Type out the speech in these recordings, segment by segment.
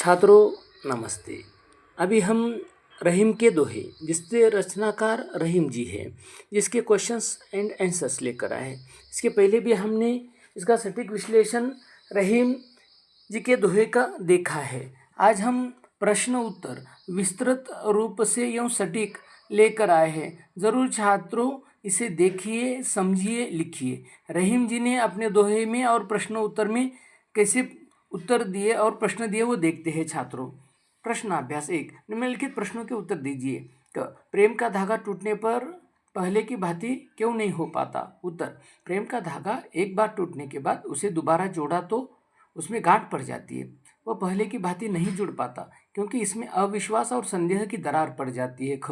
छात्रों नमस्ते। अभी हम रहीम के दोहे जिसके रचनाकार रहीम जी हैं, जिसके क्वेश्चंस एंड आंसर्स लेकर आए हैं। इसके पहले भी हमने इसका सटीक विश्लेषण रहीम जी के दोहे का देखा है। आज हम प्रश्न उत्तर विस्तृत रूप से एवं सटीक लेकर आए हैं। ज़रूर छात्रों इसे देखिए, समझिए, लिखिए। रहीम जी ने अपने दोहे में और प्रश्न उत्तर में कैसे उत्तर दिए और प्रश्न दिए वो देखते हैं छात्रों। प्रश्नाभ्यास 1, निम्नलिखित प्रश्नों के उत्तर दीजिए। प्रेम का धागा टूटने पर पहले की भांति क्यों नहीं हो पाता? उत्तर, प्रेम का धागा एक बार टूटने के बाद उसे दोबारा जोड़ा तो उसमें गांठ पड़ जाती है, वह पहले की भांति नहीं जुड़ पाता क्योंकि इसमें अविश्वास और संदेह की दरार पड़ जाती है। ख,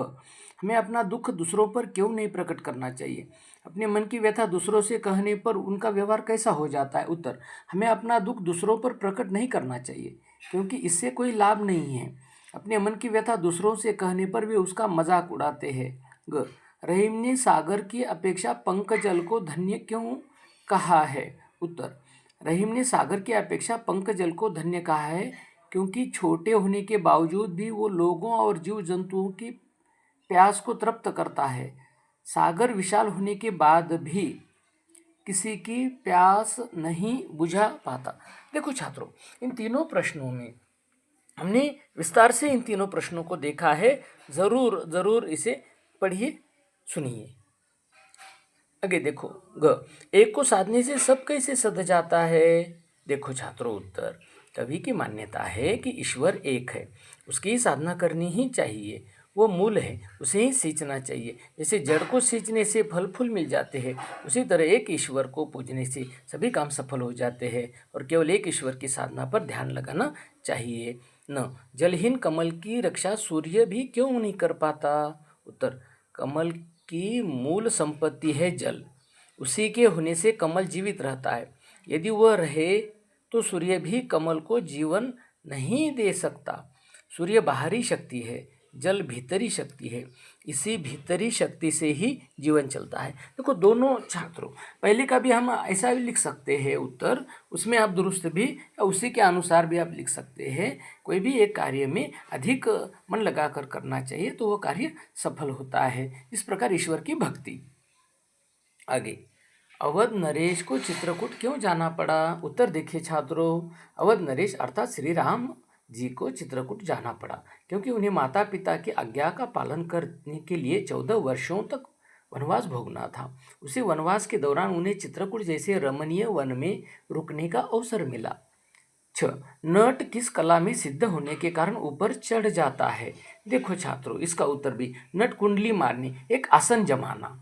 हमें अपना दुख दूसरों पर क्यों नहीं प्रकट करना चाहिए? अपने मन की व्यथा दूसरों से कहने पर उनका व्यवहार कैसा हो जाता है? उत्तर, हमें अपना दुख दूसरों पर प्रकट नहीं करना चाहिए क्योंकि इससे कोई लाभ नहीं है। अपने मन की व्यथा दूसरों से कहने पर वे उसका मजाक उड़ाते हैं। ग, रहीम ने सागर की अपेक्षा पंकजल को धन्य क्यों कहा है? उत्तर, रहीम ने सागर की अपेक्षा पंकजल को धन्य कहा है क्योंकि छोटे होने के बावजूद भी वो लोगों और जीव जंतुओं की प्यास को तृप्त करता है। सागर विशाल होने के बाद भी किसी की प्यास नहीं बुझा पाता। देखो छात्रों, इन तीनों प्रश्नों में हमने विस्तार से इन तीनों प्रश्नों को देखा है। ज़रूर ज़रूर इसे पढ़िए, सुनिए। आगे देखो, एक को साधने से सब कैसे सध जाता है? देखो छात्रों, उत्तर, कवि की मान्यता है कि ईश्वर एक है, उसकी साधना करनी ही चाहिए। वो मूल है, उसे ही सींचना चाहिए। जैसे जड़ को सींचने से फल फूल मिल जाते हैं, उसी तरह एक ईश्वर को पूजने से सभी काम सफल हो जाते हैं और केवल एक ईश्वर की साधना पर ध्यान लगाना चाहिए। न, जलहीन कमल की रक्षा सूर्य भी क्यों नहीं कर पाता? उत्तर, कमल की मूल संपत्ति है जल, उसी के होने से कमल जीवित रहता है। यदि वह रहे तो सूर्य भी कमल को जीवन नहीं दे सकता। सूर्य बाहरी शक्ति है, जल भीतरी शक्ति है, इसी भीतरी शक्ति से ही जीवन चलता है। देखो दोनों छात्रों, पहले का भी हम ऐसा भी लिख सकते हैं उत्तर, उसमें आप दुरुस्त भी या उसी के अनुसार भी आप लिख सकते हैं। कोई भी एक कार्य में अधिक मन लगाकर करना चाहिए तो वो कार्य सफल होता है। इस प्रकार ईश्वर की भक्ति। आगे, अवध नरेश को चित्रकूट क्यों जाना पड़ा? उत्तर देखिए छात्रों, अवध नरेश अर्थात श्री राम जी को चित्रकूट जाना पड़ा क्योंकि उन्हें माता पिता की आज्ञा का पालन करने के लिए 14 वर्षों तक वनवास भोगना था। उसी वनवास के दौरान उन्हें चित्रकूट जैसे रमणीय वन में रुकने का अवसर मिला। 6, नट किस कला में सिद्ध होने के कारण ऊपर चढ़ जाता है? देखो छात्रों, इसका उत्तर भी, नट कुंडली मारने, एक आसन जमाना।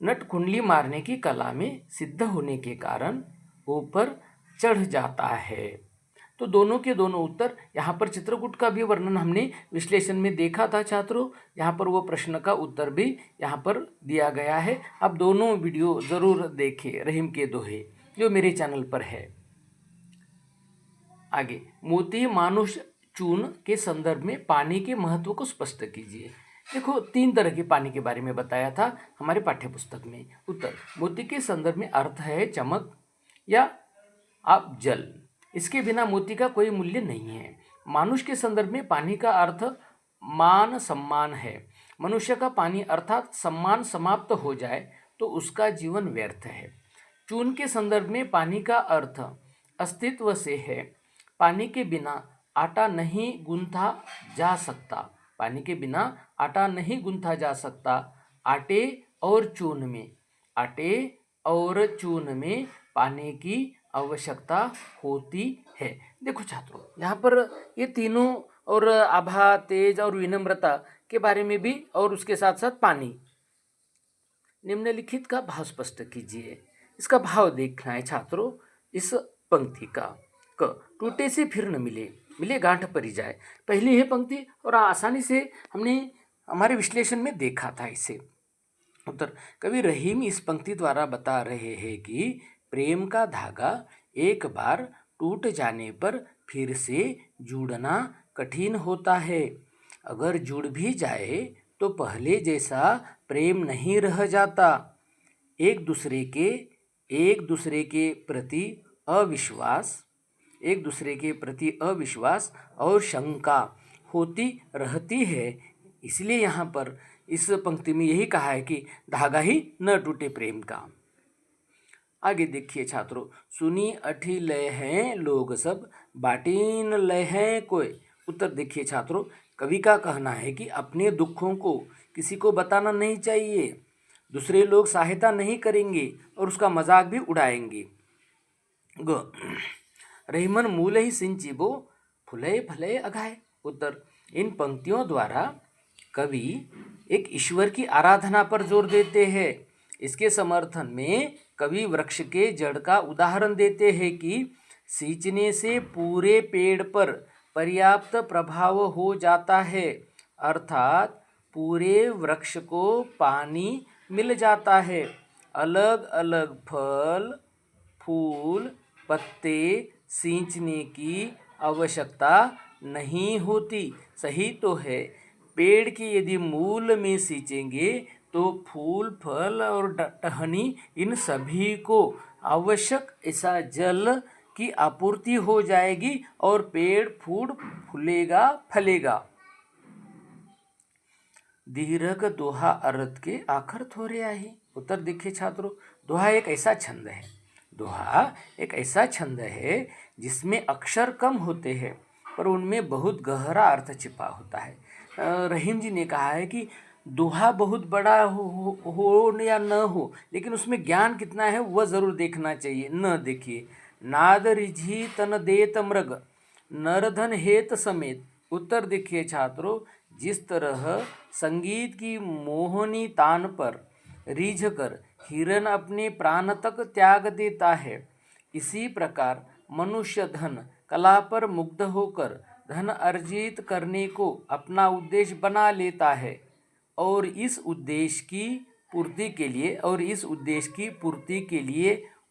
नट कुंडली मारने की कला में सिद्ध होने के कारण ऊपर चढ़ जाता है। तो दोनों के दोनों उत्तर। यहाँ पर चित्रकूट का भी वर्णन हमने विश्लेषण में देखा था छात्रों, यहाँ पर वो प्रश्न का उत्तर भी यहाँ पर दिया गया है। आप दोनों वीडियो ज़रूर देखें, रहीम के दोहे जो मेरे चैनल पर है। आगे, मोती मानुष चून के संदर्भ में पानी के महत्व को स्पष्ट कीजिए। देखो, 3 तरह के पानी के बारे में बताया था हमारे पाठ्यपुस्तक में। उत्तर, मोती के संदर्भ में अर्थ है चमक या आप जल, इसके बिना मोती का कोई मूल्य नहीं है। मानुष के संदर्भ में पानी का अर्थ मान सम्मान है। मनुष्य का पानी अर्थात सम्मान समाप्त हो जाए तो उसका जीवन व्यर्थ है। चून के संदर्भ में पानी का अर्थ अस्तित्व से है। पानी के बिना आटा नहीं गूंथा जा सकता। पानी के बिना आटा नहीं गूंथा जा सकता। आटे और चून में पानी की आवश्यकता होती है। देखो छात्रों, यहाँ पर ये तीनों और आभा, तेज और विनम्रता के बारे में भी, और उसके साथ साथ पानी। निम्नलिखित का भाव स्पष्ट कीजिए। इसका भाव देखना है छात्रों। इस पंक्ति का, टूटे से फिर न मिले, मिले गांठ परी जाए, पहली है पंक्ति और आसानी से हमने हमारे विश्लेषण में देखा था इसे। उत्तर, कवि रहीम इस पंक्ति द्वारा बता रहे हैं कि प्रेम का धागा एक बार टूट जाने पर फिर से जुड़ना कठिन होता है। अगर जुड़ भी जाए तो पहले जैसा प्रेम नहीं रह जाता। एक दूसरे के प्रति अविश्वास, एक दूसरे के प्रति अविश्वास और शंका होती रहती है। इसलिए यहाँ पर इस पंक्ति में यही कहा है कि धागा ही न टूटे प्रेम का। आगे देखिए छात्रों, सुनी अठी लय हैं लोग सब, बाटी न लय हैं कोई। उत्तर देखिए छात्रों, कवि का कहना है कि अपने दुखों को किसी को बताना नहीं चाहिए। दूसरे लोग सहायता नहीं करेंगे और उसका मजाक भी उड़ाएंगे। ग रहीमन मूल ही सिंचिबो, फुलय फलय अघाय। उत्तर, इन पंक्तियों द्वारा कवि एक ईश्वर की आराधना पर जोर देते हैं। इसके समर्थन में कवि वृक्ष के जड़ का उदाहरण देते हैं कि सींचने से पूरे पेड़ पर पर्याप्त प्रभाव हो जाता है, अर्थात पूरे वृक्ष को पानी मिल जाता है। अलग अलग फल, फूल, पत्ते सींचने की आवश्यकता नहीं होती। सही तो है, पेड़ की यदि मूल में सींचेंगे तो फूल, फल और टहनी इन सभी को आवश्यक ऐसा जल की आपूर्ति हो जाएगी और पेड़ फूलेगा, फलेगा। दीर्घ दोहा अर्थ के आखर थोड़े आहे। उत्तर देखिए छात्रों, दोहा एक ऐसा छंद है, दोहा एक ऐसा छंद है जिसमें अक्षर कम होते हैं पर उनमें बहुत गहरा अर्थ छिपा होता है। रहीम जी ने कहा है कि दोहा बहुत बड़ा हो या न हो, लेकिन उसमें ज्ञान कितना है वह ज़रूर देखना चाहिए। न देखिए, नाद रिझी तन देत मृग, नरधन हेत समेत। उत्तर देखिए छात्रों, जिस तरह संगीत की मोहनी तान पर रीझ कर हिरन अपने प्राण तक त्याग देता है, इसी प्रकार मनुष्य धन कला पर मुग्ध होकर धन अर्जित करने को अपना उद्देश्य बना लेता है और इस उद्देश्य की पूर्ति के लिए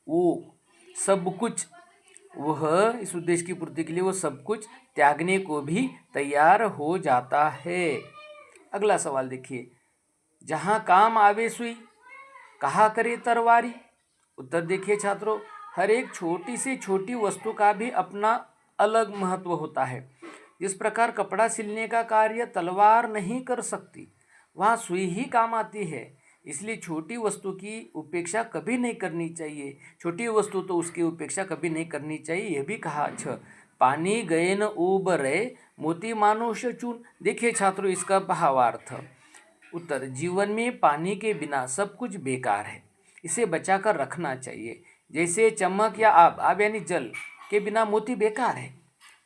वो सब कुछ त्यागने को भी तैयार हो जाता है। अगला सवाल देखिए, जहाँ काम आवे सुई, कहा करे तरवारी। उत्तर देखिए छात्रों, हर एक छोटी से छोटी वस्तु का भी अपना अलग महत्व होता है। जिस प्रकार कपड़ा सिलने का कार्य तलवार नहीं कर सकती, वहाँ सुई ही काम आती है। इसलिए छोटी वस्तु की उपेक्षा कभी नहीं करनी चाहिए। छोटी वस्तु तो उसकी उपेक्षा कभी नहीं करनी चाहिए। यह भी कहा, अच्छा, पानी गए न उबरे, मोती मानुष चून। देखिए छात्रों, इसका भावार्थ। उत्तर, जीवन में पानी के बिना सब कुछ बेकार है, इसे बचाकर रखना चाहिए। जैसे चमक या आब यानी जल के बिना मोती बेकार है,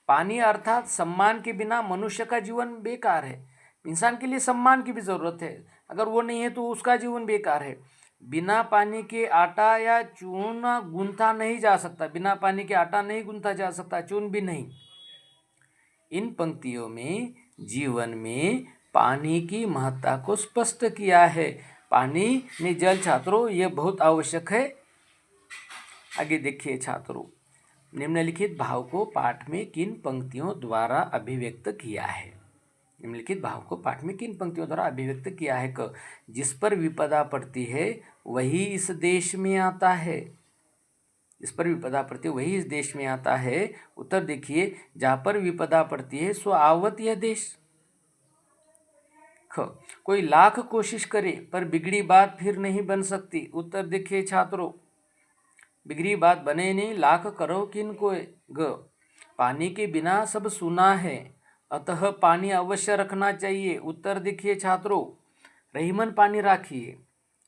पानी अर्थात सम्मान के बिना मनुष्य का जीवन बेकार है। इंसान के लिए सम्मान की भी ज़रूरत है, अगर वो नहीं है तो उसका जीवन बेकार है। बिना पानी के आटा या चून गूंथा नहीं जा सकता, बिना पानी के आटा नहीं गूंथा जा सकता, चून भी नहीं। इन पंक्तियों में जीवन में पानी की महत्ता को स्पष्ट किया है। पानी में जल छात्रों ये बहुत आवश्यक है। आगे देखिए छात्रों, निम्नलिखित भाव को पाठ में किन पंक्तियों द्वारा अभिव्यक्त किया है। निम्नलिखित भाव को पाठ में किन पंक्तियों द्वारा अभिव्यक्त किया है। क, जिस पर विपदा पड़ती है वही इस देश में आता है, जिस पर विपदा पड़ती है वही इस देश में आता है। उत्तर देखिए, जहाँ पर विपदा पड़ती है सो आवत यह देश। ख, कोई लाख कोशिश करे पर बिगड़ी बात फिर नहीं बन सकती। उत्तर देखिए छात्रों, बिगड़ी बात बने नहीं, लाख करो किन को। ग, पानी के बिना सब सुना है, अतः पानी अवश्य रखना चाहिए। उत्तर देखिए छात्रों, रहीमन पानी राखिए,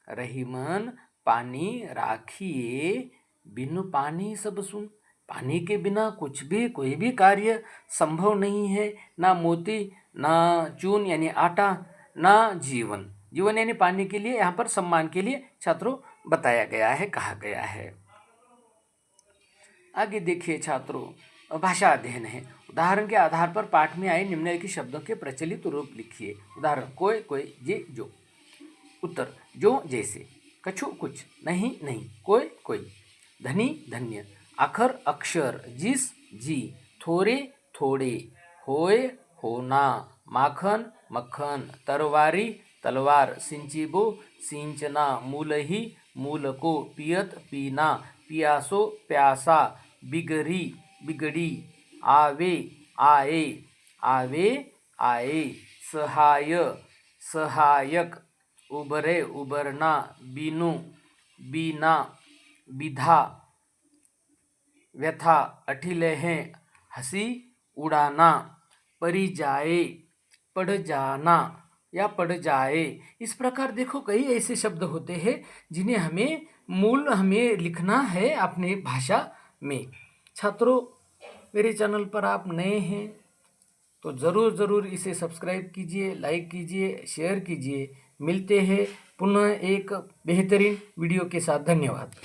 रहीमन पानी राखिए, बिनु पानी सब सुन। पानी के बिना कुछ भी, कोई भी कार्य संभव नहीं है, ना मोती, ना चून यानी आटा, ना जीवन। जीवन यानी पानी के लिए, यहाँ पर सम्मान के लिए छात्रों बताया गया है, कहा गया है। आगे देखिए छात्रों, भाषा अध्ययन है। उदाहरण के आधार पर पाठ में आए निम्नलिखित शब्दों के प्रचलित रूप लिखिए। उदाहरण, कोई कोई, जे जो। उत्तर, जो जैसे, कछु कुछ, नहीं नहीं, कोई कोई, धनी धन्य, आखर अक्षर, जिस जी, थोड़े थोड़े, होए होना, माखन मक्खन, तरवारी तलवार, सिंचिबो सिंचना, मूलही मूल को, पियत पीना, पियासो प्यासा, बिगरी बिगड़ी, आवे आए, आवे आए, सहाय सहायक, उबरे उबरना, बीनू बीना, बिधा व्यथा, अठिले हैं, हंसी उड़ाना, परी जाए, पड़ जाना या पड़ जाए। इस प्रकार देखो कई ऐसे शब्द होते हैं जिन्हें हमें लिखना है अपने भाषा में। छात्रों, मेरे चैनल पर आप नए हैं तो ज़रूर इसे सब्सक्राइब कीजिए, लाइक कीजिए, शेयर कीजिए। मिलते हैं पुनः एक बेहतरीन वीडियो के साथ। धन्यवाद।